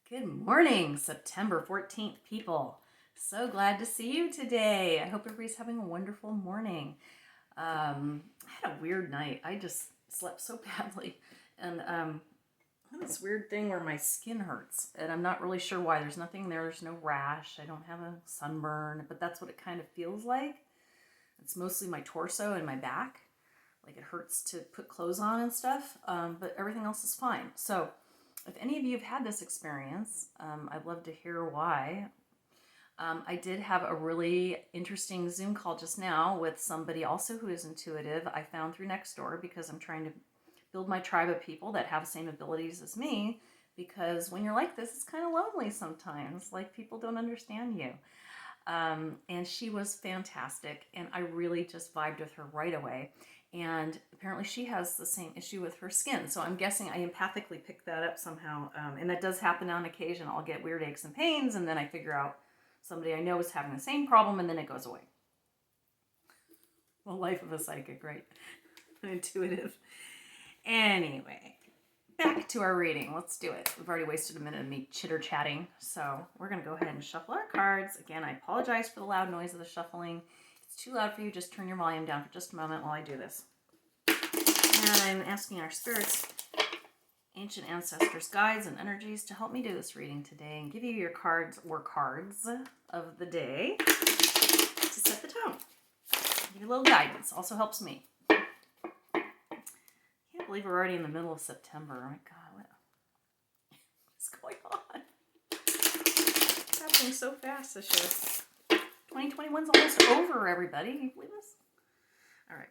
Good morning, September 14th, people. So glad to see you today. I hope everybody's having a wonderful morning. I had a weird night. I just slept so badly. And I have this weird thing where my skin hurts. And I'm not really sure why. There's nothing there. There's no rash. I don't have a sunburn. But that's what it kind of feels like. It's mostly my torso and my back. Like it hurts to put clothes on and stuff. But everything else is fine. So if any of you have had this experience, I'd love to hear why. I did have a really interesting Zoom call just now with somebody also who is intuitive. I found through Nextdoor because I'm trying to build my tribe of people that have the same abilities as me. Because when you're like this, it's kind of lonely sometimes. Like people don't understand you. And she was fantastic, and I really just vibed with her right away. And apparently she has the same issue with her skin. So I'm guessing I empathically picked that up somehow. And that does happen on occasion. I'll get weird aches and pains, and then I figure out somebody I know is having the same problem, and then it goes away. The life of a psychic, right? An intuitive. Anyway, back to our reading. Let's do it. We've already wasted a minute of me chitter-chatting, so we're going to go ahead and shuffle our cards. Again, I apologize for the loud noise of the shuffling. If it's too loud for you, just turn your volume down for just a moment while I do this. And I'm asking our spirits, ancient ancestors, guides, and energies to help me do this reading today and give you your cards or cards of the day to set the tone. Give you a little guidance. Also helps me. I believe we're already in the middle of September. Oh my God, what's going on? It's happening so fast this year. 2021's almost over, everybody. Can you believe this? All right.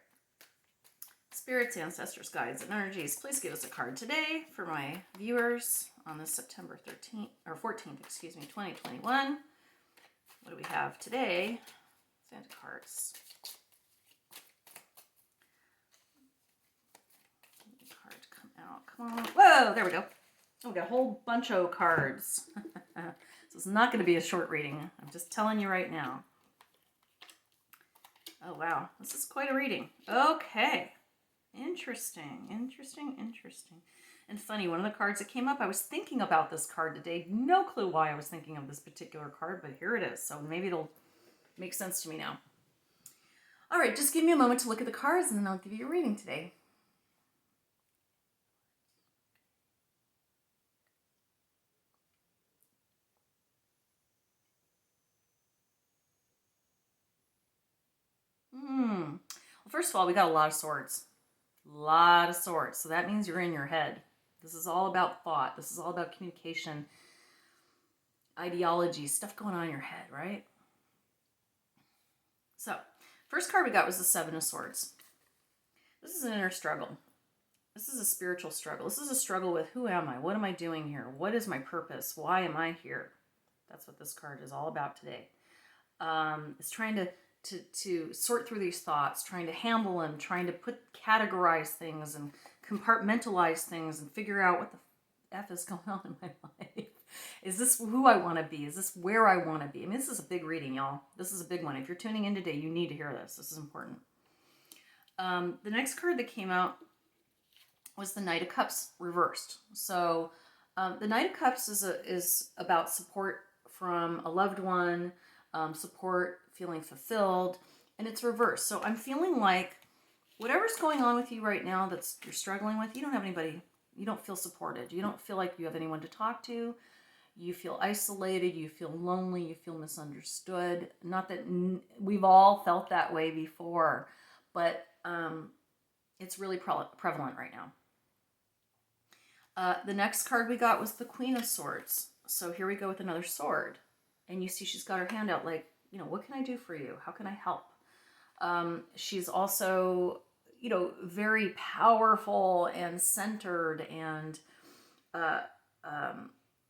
Spirits, ancestors, guides, and energies, please give us a card today for my viewers on this September 13th or 14th, 2021. What do we have today? Santa cards. Come on. Whoa, there we go. Oh, we got a whole bunch of cards. So it's not going to be a short reading. I'm just telling you right now. Oh, wow. This is quite a reading. Okay. Interesting. And funny, one of the cards that came up, I was thinking about this card today. No clue why I was thinking of this particular card, but here it is. So maybe it'll make sense to me now. All right, just give me a moment to look at the cards and then I'll give you a reading today. Well, first of all, we got a lot of swords. So that means you're in your head. This is all about thought. This is all about communication, ideology, stuff going on in your head, right? So, first card we got was the Seven of Swords. This is an inner struggle. This is a spiritual struggle. This is a struggle with who am I? What am I doing here? What is my purpose? Why am I here? That's what this card is all about today. It's trying to sort through these thoughts, trying to handle them, trying to categorize things and compartmentalize things and figure out what the F is going on in my life. Is this who I want to be? Is this where I want to be? I mean, this is a big reading, y'all. This is a big one. If you're tuning in today, you need to hear this. This is important. The next card that came out was the Knight of Cups reversed. So the Knight of Cups is about support from a loved one, support, feeling fulfilled, and it's reversed. So I'm feeling like whatever's going on with you right now that you're struggling with, you don't have anybody, you don't feel supported. You don't feel like you have anyone to talk to. You feel isolated, you feel lonely, you feel misunderstood. Not that we've all felt that way before, but it's really prevalent right now. The next card we got was the Queen of Swords. So here we go with another sword. And you see she's got her hand out like, you know, what can I do for you? How can I help? She's also, you know, very powerful and centered and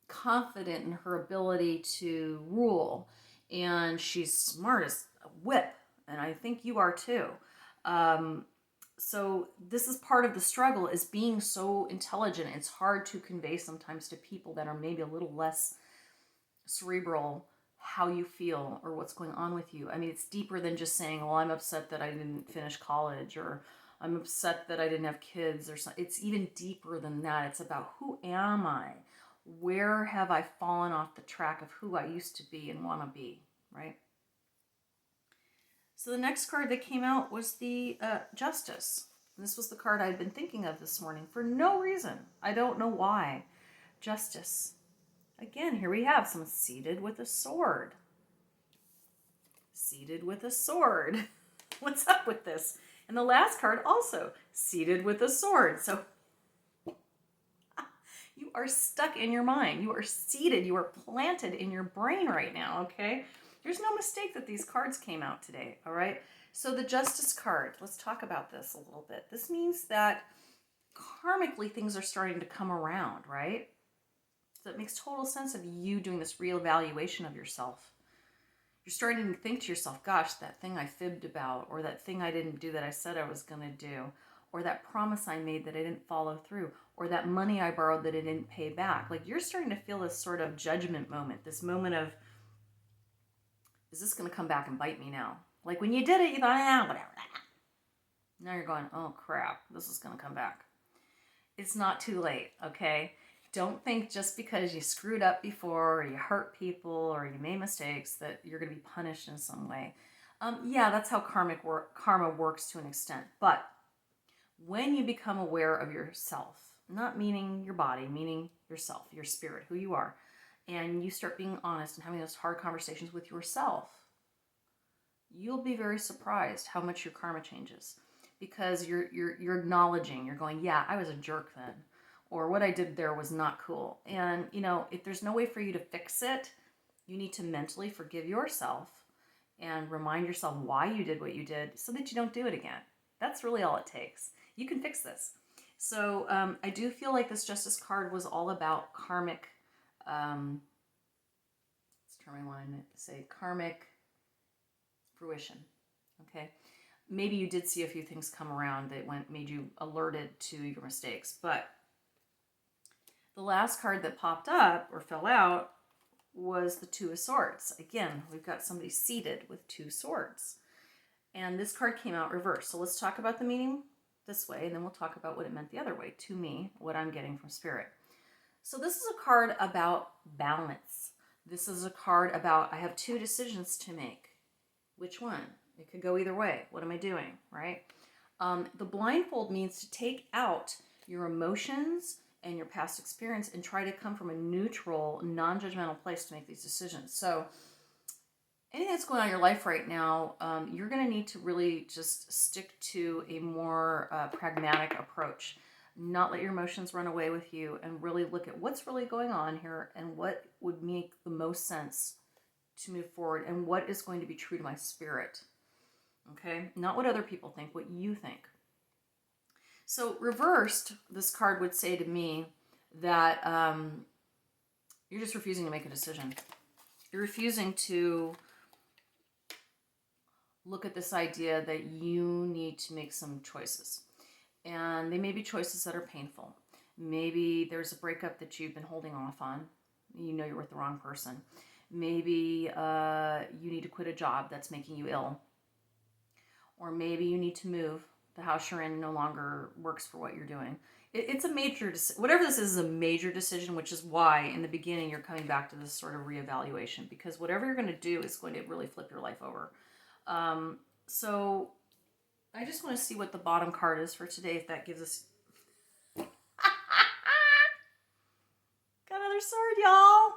confident in her ability to rule. And she's smart as a whip. And I think you are too. So this is part of the struggle, is being so intelligent. It's hard to convey sometimes to people that are maybe a little less cerebral how you feel or what's going on with you. I mean, it's deeper than just saying, well, I'm upset that I didn't finish college, or I'm upset that I didn't have kids, or something. It's even deeper than that. It's about, who am I? Where have I fallen off the track of who I used to be and want to be, right? So the next card that came out was the Justice. And this was the card I'd been thinking of this morning for no reason. I don't know why. Justice. Again, here we have someone seated with a sword. Seated with a sword. What's up with this? And the last card also, seated with a sword. So you are stuck in your mind. You are seated. You are planted in your brain right now, okay? There's no mistake that these cards came out today, all right? So the Justice card, let's talk about this a little bit. This means that karmically things are starting to come around, right? So it makes total sense of you doing this reevaluation of yourself. You're starting to think to yourself, gosh, that thing I fibbed about, or that thing I didn't do that I said I was going to do, or that promise I made that I didn't follow through, or that money I borrowed that I didn't pay back. Like you're starting to feel this sort of judgment moment, this moment of, is this going to come back and bite me now? Like when you did it, you thought, whatever. Now you're going, oh crap, this is going to come back. It's not too late, okay? Don't think just because you screwed up before or you hurt people or you made mistakes that you're going to be punished in some way. Yeah, that's how karma works to an extent. But when you become aware of yourself, not meaning your body, meaning yourself, your spirit, who you are, and you start being honest and having those hard conversations with yourself, you'll be very surprised how much your karma changes. Because you're acknowledging, you're going, yeah, I was a jerk then. Or what I did there was not cool. And, if there's no way for you to fix it, you need to mentally forgive yourself and remind yourself why you did what you did so that you don't do it again. That's really all it takes. You can fix this. So I do feel like this Justice card was all about karmic, what's the term I wanted to say, karmic fruition, okay? Maybe you did see a few things come around that made you alerted to your mistakes, but the last card that popped up or fell out was the Two of Swords. Again, we've got somebody seated with two swords. And this card came out reversed. So let's talk about the meaning this way, and then we'll talk about what it meant the other way to me, what I'm getting from Spirit. So this is a card about balance. This is a card about, I have two decisions to make. Which one? It could go either way. What am I doing, right? The blindfold means to take out your emotions and your past experience and try to come from a neutral, non-judgmental place to make these decisions. So anything that's going on in your life right now, you're going to need to really just stick to a more pragmatic approach. Not let your emotions run away with you and really look at what's really going on here and what would make the most sense to move forward and what is going to be true to my spirit. Okay? Not what other people think, what you think. So reversed, this card would say to me that you're just refusing to make a decision. You're refusing to look at this idea that you need to make some choices. And they may be choices that are painful. Maybe there's a breakup that you've been holding off on. You know you're with the wrong person. Maybe you need to quit a job that's making you ill. Or maybe you need to move. The house you're in no longer works for what you're doing. It's a major, whatever this is a major decision, which is why in the beginning you're coming back to this sort of reevaluation, because whatever you're going to do is going to really flip your life over. So I just want to see what the bottom card is for today, if that gives us... Got another sword, y'all.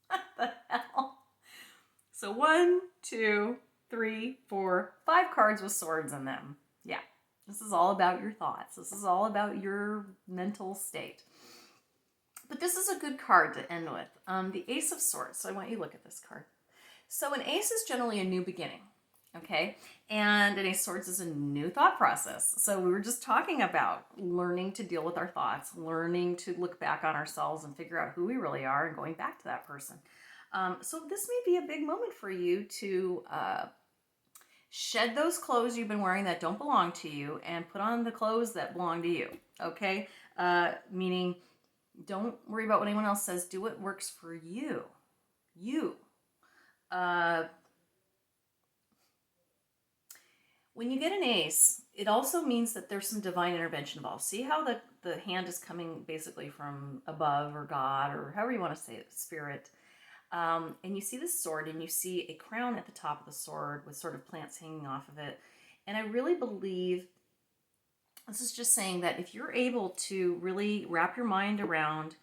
What the hell? So 1, 2, 3, 4, 5 cards with swords in them. Yeah, this is all about your thoughts. This is all about your mental state. But this is a good card to end with. The Ace of Swords. So I want you to look at this card. So an ace is generally a new beginning, okay? And an Ace of Swords is a new thought process. So we were just talking about learning to deal with our thoughts, learning to look back on ourselves and figure out who we really are and going back to that person. So this may be a big moment for you to shed those clothes you've been wearing that don't belong to you and put on the clothes that belong to you, okay? Meaning, don't worry about what anyone else says. Do what works for you. You. When When you get an ace, it also means that there's some divine intervention involved. See how the hand is coming basically from above, or God, or however you want to say it, spirit. And you see this sword, and you see a crown at the top of the sword with sort of plants hanging off of it. And I really believe this is just saying that if you're able to really wrap your mind around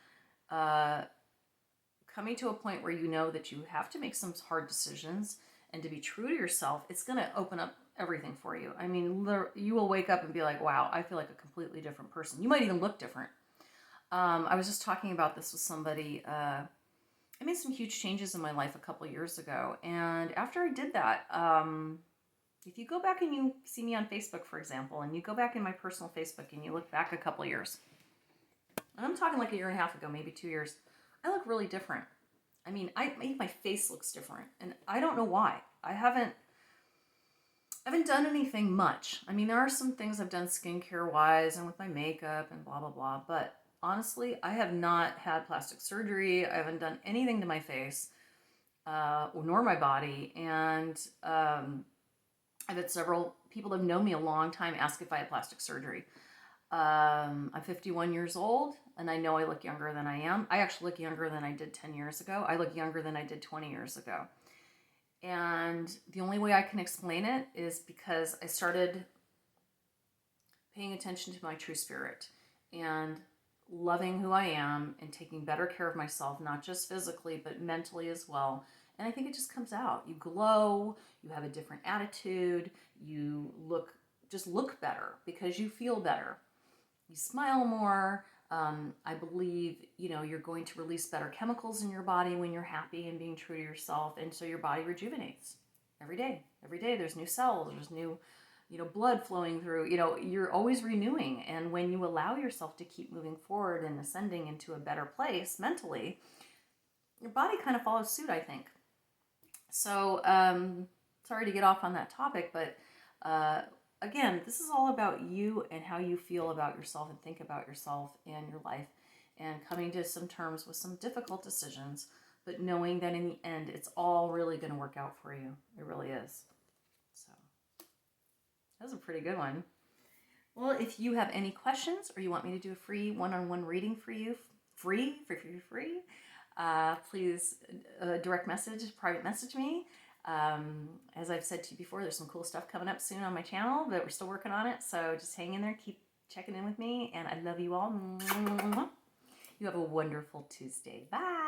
coming to a point where you know that you have to make some hard decisions and to be true to yourself, it's going to open up everything for you. I mean, you will wake up and be like, wow, I feel like a completely different person. You might even look different. I was just talking about this with somebody. I made some huge changes in my life a couple years ago. And after I did that, if you go back and you see me on Facebook, for example, and you go back in my personal Facebook and you look back a couple years, and I'm talking like a year and a half ago, maybe 2 years, I look really different. I mean, my face looks different, and I don't know why. I haven't done anything much. I mean, there are some things I've done skincare wise and with my makeup and blah, blah, blah. But honestly, I have not had plastic surgery. I haven't done anything to my face, nor my body. And I've had several people that have known me a long time ask if I had plastic surgery. I'm 51 years old, and I know I look younger than I am. I actually look younger than I did 10 years ago. I look younger than I did 20 years ago. And the only way I can explain it is because I started paying attention to my true spirit and loving who I am and taking better care of myself, not just physically, but mentally as well. And I think it just comes out. You glow, you have a different attitude, you just look better because you feel better. You smile more. I believe, you're going to release better chemicals in your body when you're happy and being true to yourself. And so your body rejuvenates every day. Every day there's new cells, there's new, blood flowing through. You're always renewing. And when you allow yourself to keep moving forward and ascending into a better place mentally, your body kind of follows suit, I think. So, sorry to get off on that topic, but again, this is all about you and how you feel about yourself and think about yourself and your life, and coming to some terms with some difficult decisions, but knowing that in the end, it's all really going to work out for you. It really is. So that was a pretty good one. Well, if you have any questions or you want me to do a free one-on-one reading for you, free, please private message me. As I've said to you before, there's some cool stuff coming up soon on my channel, but we're still working on it. So just hang in there, keep checking in with me, and I love you all. You have a wonderful Tuesday. Bye.